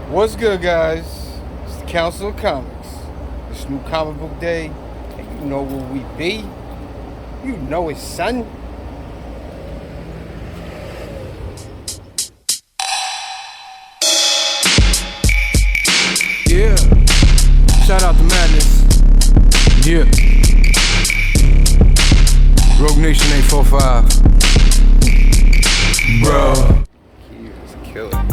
What's good, guys? It's the Council of Comics. It's new comic book day, and you know where we be. You know it, son. Yeah. Shout out to Madness. Yeah. Rogue Nation 845. Bro. He was killing.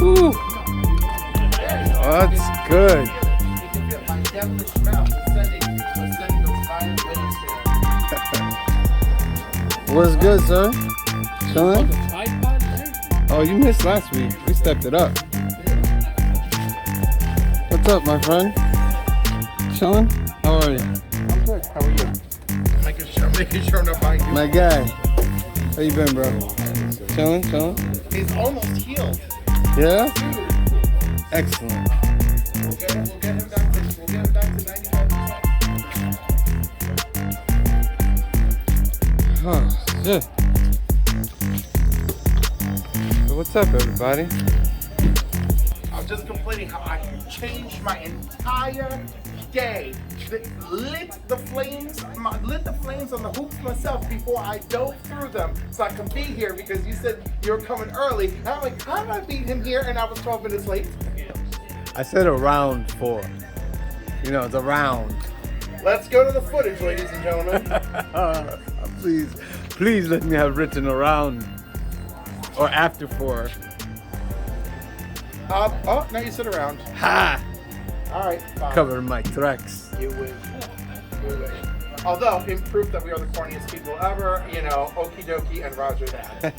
Ooh. Oh, that's good. What's good, sir? Chilling? Oh, you missed last week. We stepped it up. What's up, my friend? Chilling? How are you? I'm good. How are you? Making sure I'm not buying you. My guy. How you been, bro? Chilling? He's almost healed. Yeah? Excellent. We'll get him back to 95%. Huh. Shit. So what's up, everybody? I'm just complaining how I changed my entire day. Lit the flames on the hoops myself before I dove through them so I can be here because you said you were coming early. And I'm like, how did I beat him here and I was 12 minutes late? I said around 4. You know, it's around. Let's go to the footage, ladies and gentlemen. Please let me have written around or after 4. Oh, now you sit around. Ha! All right, fine. Cover my tracks. You win. Although, in proof that we are the corniest people ever, you know, okie dokie and roger that.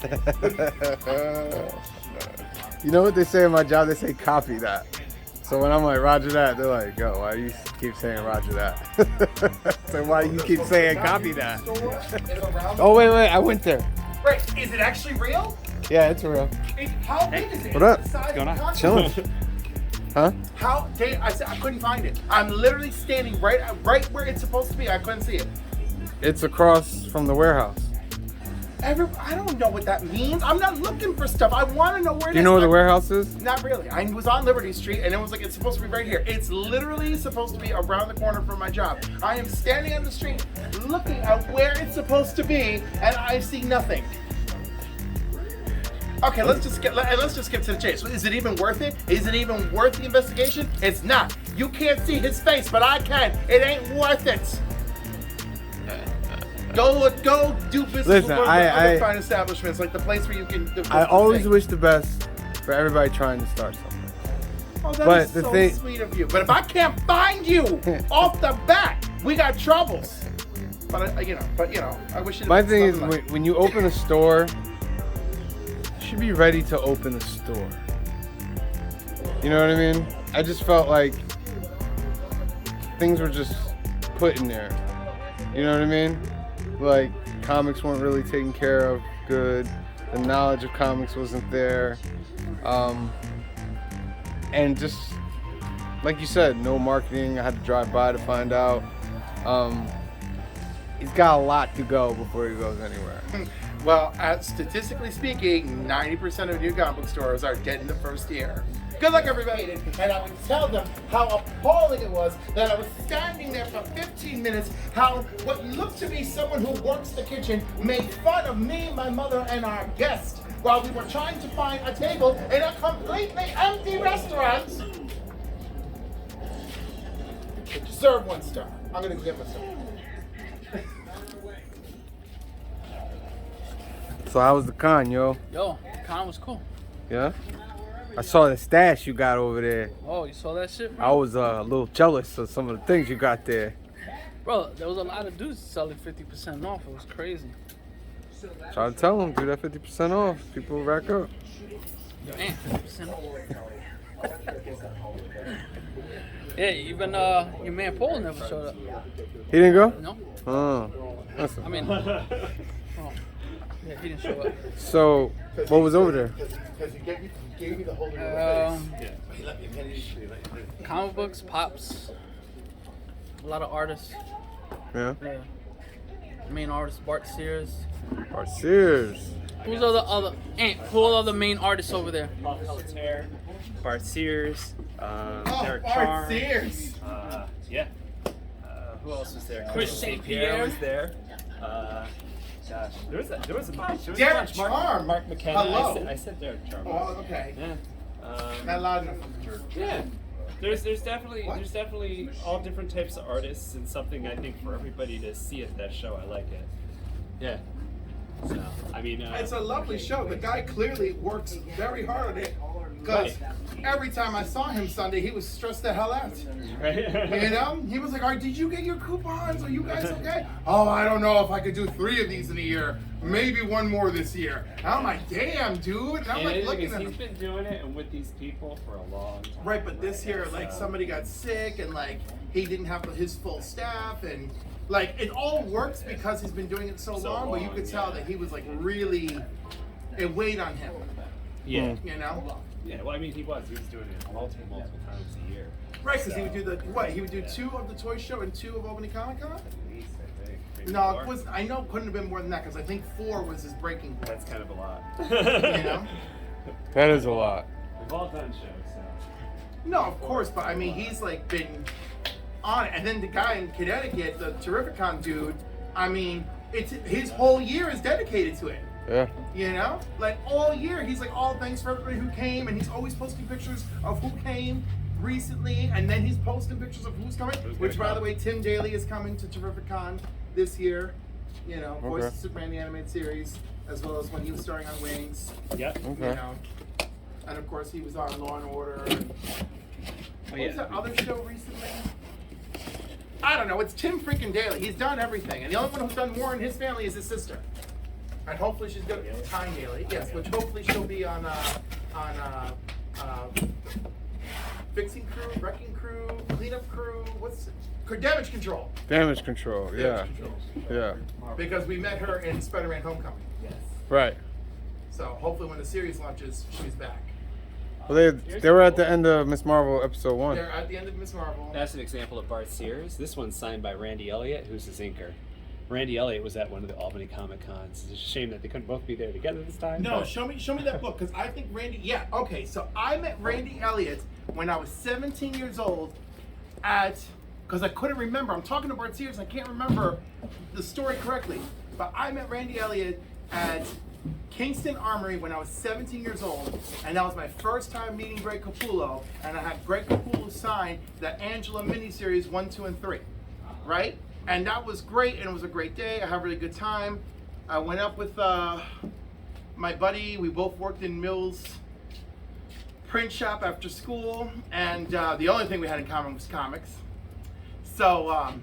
You know what they say in my job? They say copy that. So when I'm like, roger that, they're like, yo, why do you keep saying roger that? So why do you keep saying copy that? Oh, wait, I went there. Wait, is it actually real? Yeah, it's real. How big is it? What up? It's the size What's going of on? a Chilling. Huh? How? I couldn't find it. I'm literally standing right where it's supposed to be. I couldn't see it. It's across from the warehouse. I don't know what that means. I'm not looking for stuff. I want to know where it is. Do you know where the warehouse is? Not really. I was on Liberty Street and it was like, it's supposed to be right here. It's literally supposed to be around the corner from my job. I am standing on the street looking at where it's supposed to be and I see nothing. Okay, let's just get to the chase. Is it even worth it? Is it even worth the investigation? It's not. You can't see his face, but I can. It ain't worth it. Go do business with one of the other fine establishments, like the place where you can. I always wish the best for everybody trying to start something. Oh, that is so sweet of you. But if I can't find you off the bat, we got troubles. But I wish you. My thing is, when you open a store, you should be ready to open a store. You know what I mean? I just felt like things were just put in there. You know what I mean? Like, comics weren't really taken care of good. The knowledge of comics wasn't there. And just, like you said, no marketing. I had to drive by to find out. He's got a lot to go before he goes anywhere. Well, statistically speaking, 90% of new comic book stores are dead in the first year. Good luck, everybody. And I would tell them how appalling it was that I was standing there for 15 minutes, how what looked to be someone who works the kitchen made fun of me, my mother, and our guest while we were trying to find a table in a completely empty restaurant. Serve 1 star. I'm going to give a star. So how was the con, yo? Yo, the con was cool. Yeah? I saw the stash you got over there. Oh, you saw that shit, bro? I was a little jealous of some of the things you got there. Bro, there was a lot of dudes selling 50% off. It was crazy. Try to tell them, do that 50% off. People will rack up. Man, 50% off. Yeah, even your man Paul never showed up. He didn't go? No. Oh. I mean, yeah, he didn't show up. So, what was over there? Because he gave me the whole Comic books, pops, a lot of artists. Yeah. Yeah. Main artist Bart Sears. Bart Sears. Who's who are the main artists over there? Paul Pelletier, Bart Sears, Derek Bart Charm. Sears. Yeah. Who else was there? Chris St. Pierre was there. Gosh, there was a bunch. Derek Charm. Mark McKenna. Hello. I said Derek Charm. Oh, okay. Yeah. Not loud enough. Yeah. There's definitely all different types of artists and something I think for everybody to see at that show. I like it. Yeah. So I mean, It's a lovely show. The guy clearly works very hard on it. Because every time I saw him Sunday, he was stressed the hell out. right? You know? He was like, all right, did you get your coupons? Are you guys okay? Oh, I don't know if I could do 3 of these in a year. Maybe 1 more this year. And I'm like, damn, dude. And I'm And like it is looking because at he's him. been doing it and with these people for a long time. Right, but this year, like, somebody got sick and, like, he didn't have his full staff. And, like, it all works because he's been doing it so long, but you could tell that he was, like, really, it weighed on him. Yeah. You know? Yeah. Well, I mean, he was doing it multiple times a year. Right, because he would do he would do 2 of the toy show and 2 of Albany Comic Con? At least, I think. Maybe No, more. it was. I know it couldn't have been more than that because I think 4 was his breaking point. That's kind of a lot. You know? That is a lot. We've all done shows, so. No, of course, but I mean, he's like been on it. And then the guy in Connecticut, the Terrificon dude, I mean, it's his whole year is dedicated to it. Yeah. You know? Like all year, he's like, oh, thanks for everybody who came. And he's always posting pictures of who came recently. And then he's posting pictures of who's coming. Which, by the way, Tim Daly is coming to Terrificon this year. You know, Voice of Superman, the animated series, as well as when he was starring on Wings. Yep. You Okay. know? And of course, he was on Law and Order. And what was that other show recently? I don't know. It's Tim freaking Daly. He's done everything. And the only one who's done more in his family is his sister. And hopefully she's going to Time Daly. Yes, which hopefully she'll be on Fixing Crew, Wrecking Crew, Cleanup Crew. What's it? Damage Control. Damage control. Yeah. Damage Control. Yeah. Because we met her in Spider-Man Homecoming. Yes. Right. So hopefully when the series launches, she's back. Well, they were at the end of Miss Marvel episode 1. They're at the end of Miss Marvel. That's an example of Bart Sears. This one's signed by Randy Elliott, who's his inker. Randy Elliott was at one of the Albany Comic Cons. It's a shame that they couldn't both be there together this time. No, but- show me that book because I think Randy. Yeah, okay. So I met Randy Elliott when I was 17 years old because I couldn't remember. I'm talking to Bart Sears. I can't remember the story correctly, but I met Randy Elliott at Kingston Armory when I was 17 years old, and that was my first time meeting Greg Capullo, and I had Greg Capullo sign the Angela miniseries 1, 2, and 3, right? And that was great, and it was a great day. I had a really good time. I went up with my buddy. We both worked in Mills print shop after school, and the only thing we had in common was comics. So,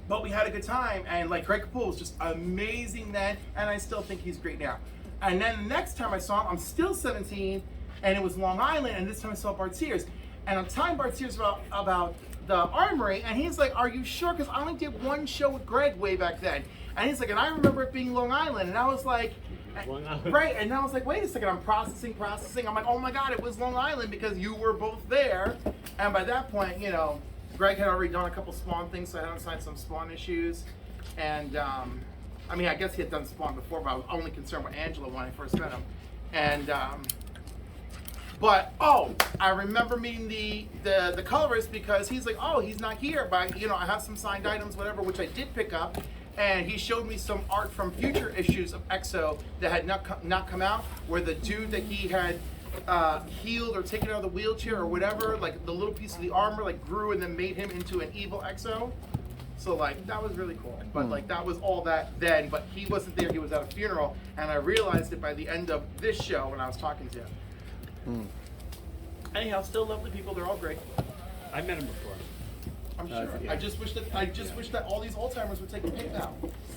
but we had a good time, and like Greg Capullo was just amazing then, and I still think he's great now. And then the next time I saw him, I'm still 17, and it was Long Island, and this time I saw Bart Sears. And I'm telling Bart Sears about the Armory, and he's like, are you sure? Because I only did 1 show with Greg way back then. And he's like, and I remember it being Long Island. And I was like, Long Island. right, and I was like, wait a second, I'm processing. I'm like, oh my God, it was Long Island because you were both there. And by that point, you know, Greg had already done a couple Spawn things, so I had him sign some Spawn issues. And, I mean, I guess he had done Spawn before, but I was only concerned with Angela when I first met him. And, but, I remember meeting the colorist because he's like, oh, he's not here, but, you know, I have some signed items, whatever, which I did pick up. And he showed me some art from future issues of EXO that had not come out, where the dude that he had healed or taken out of the wheelchair or whatever, like the little piece of the armor, like grew and then made him into an evil EXO. So like that was really cool. But like that was all that then. But he wasn't there. He was at a funeral, and I realized it by the end of this show when I was talking to him. Anyhow, still lovely people. They're all great. I met him before. I'm sure. Yeah. I just wish that all these old timers would take a PayPal.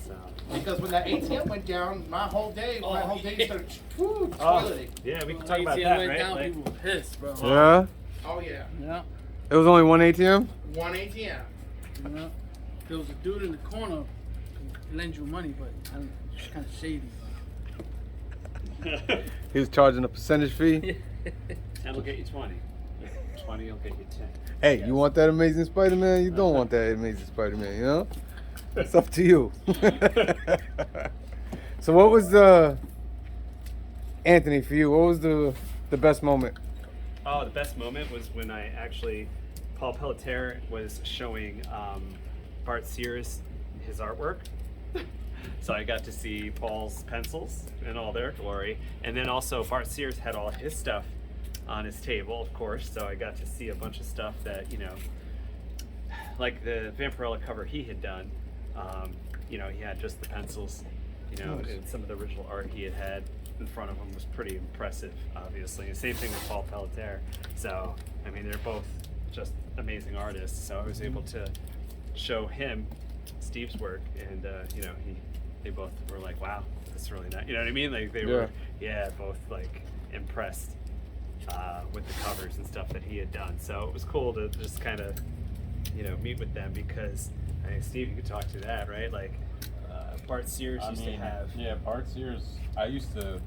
So. Because when that ATM went down, my whole day started Oh, toileting. yeah, we can talk about ATM that, went right? down, Like, people were pissed, bro. Yeah. Oh yeah, Yeah. It was only 1 ATM? one ATM. Yeah. There was a dude in the corner who lend you money, but it's kind of shady. He was charging a percentage fee. and we'll get you 20. 20 will get you 10. Hey, you want that Amazing Spider-Man? You don't want that Amazing Spider-Man, you know? It's up to you. So what was Anthony, for you, what was the best moment? Oh, the best moment was when Paul Pelletier was showing Bart Sears his artwork. So I got to see Paul's pencils in all their glory. And then also Bart Sears had all his stuff on his table, of course. So I got to see a bunch of stuff that, like the Vampirella cover he had done. He had just the pencils, Nice. and some of the original art he had in front of him was pretty impressive, obviously. And same thing with Paul Pelletier. So, I mean, they're both just amazing artists. So I was able to show him Steve's work, and they both were like, "Wow, that's really nice." You know what I mean? Like they were, both like impressed with the covers and stuff that he had done. So it was cool to just kind of, meet with them because, I mean, Steve, you could talk to that, right? Like Bart Sears used to have. Yeah, Bart Sears. I used to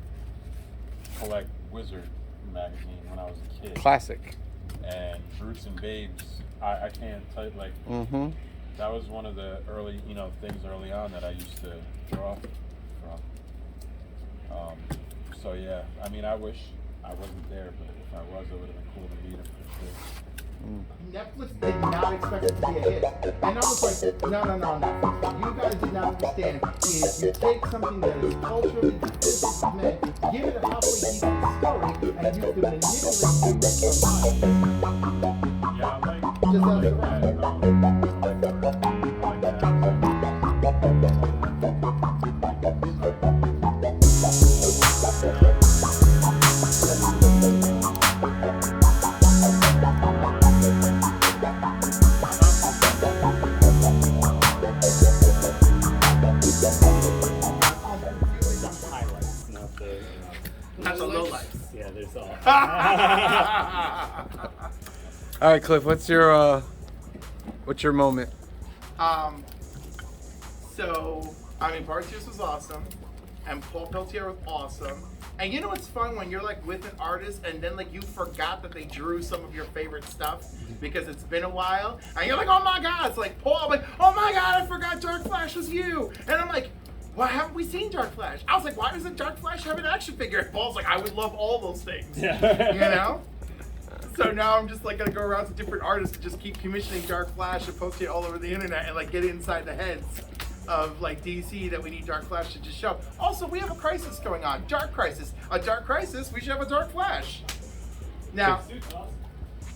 collect Wizard magazine when I was a kid. Classic. And Brutes and Babes. I can't tell you, like. Mm-hmm. That was one of the early, things early on that I used to draw from. So yeah, I mean, I wish I wasn't there, but if I was, it would have been cool to meet him for sure. Netflix did not expect it to be a hit. And I was like, no, Netflix. What you guys did not understand is you take something that is culturally different, man, give it a halfway decent story, and you can manipulate it for money. Yeah, I like Just as a Highlights, not the. That's a low life. Yeah, there's all. All right, Cliff, what's your moment? So, I mean, Bart Sears was awesome, and Paul Pelletier was awesome. And you know what's fun when you're like with an artist and then like you forgot that they drew some of your favorite stuff because it's been a while, and you're like, oh my God, it's like Paul. I'm like, oh my God, I forgot Dark Flash was you. And I'm like, why haven't we seen Dark Flash? I was like, why doesn't Dark Flash have an action figure? And Paul's like, I would love all those things. Yeah. So now I'm just like gonna go around to different artists and just keep commissioning Dark Flash and posting it all over the internet and like get inside the heads of like DC that we need Dark Flash to just show. Also, we have a crisis going on. Dark Crisis. A Dark Crisis, we should have a Dark Flash. Now,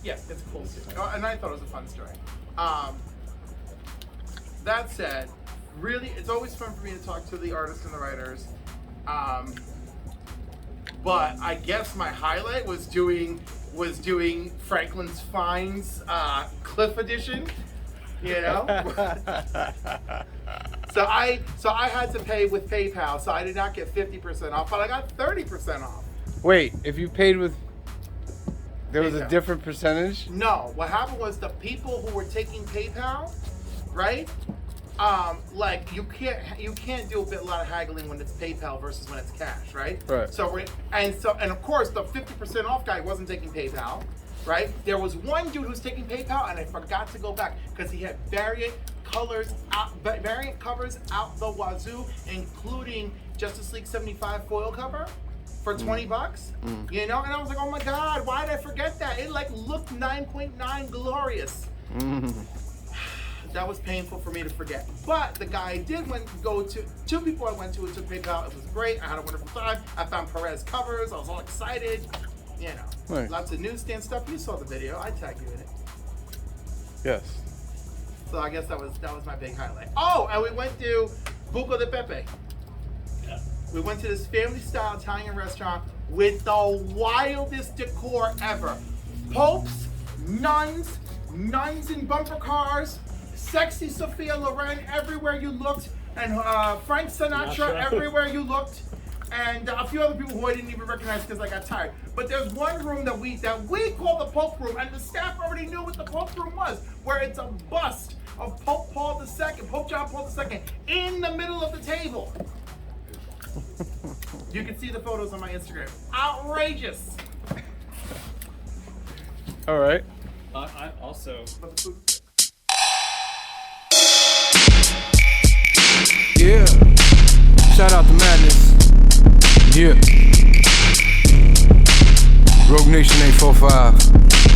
yes, it's a cool suit. Oh, and I thought it was a fun story. That said, really, it's always fun for me to talk to the artists and the writers. But I guess my highlight was doing Franklin's Finds Cliff edition. So I had to pay with PayPal, so I did not get 50% off, but I got 30% off. Wait, if you paid with, there was a PayPal. different percentage? No, what happened was the people who were taking PayPal, right? Like you can't do a lot of haggling when it's PayPal versus when it's cash, right? Right. And of course the 50% off guy wasn't taking PayPal, right? There was one dude who was taking PayPal, and I forgot to go back because he had variant covers out the wazoo, including Justice League 75 foil cover for $20. And I was like, oh my God, why did I forget that? It like looked 9.9 glorious. That was painful for me to forget. But the guy I did go to, two people I went to who took PayPal. It was great. I had a wonderful time. I found Perez covers. I was all excited. Nice. Lots of newsstand stuff. You saw the video. I tagged you in it. Yes. So I guess that was my big highlight. Oh, and we went to Buco de Pepe. Yeah. We went to this family-style Italian restaurant with the wildest decor ever. Popes, nuns in bumper cars, sexy Sophia Loren everywhere you looked, and Frank Sinatra everywhere you looked, and a few other people who I didn't even recognize because I got tired. But there's one room that we call the Pope room, and the staff already knew what the Pope room was, where it's a bust of Pope Paul II, Pope John Paul II, in the middle of the table. You can see the photos on my Instagram. Outrageous. All right. I also. Yeah. Shout out to Madness. Yeah. Nation 845.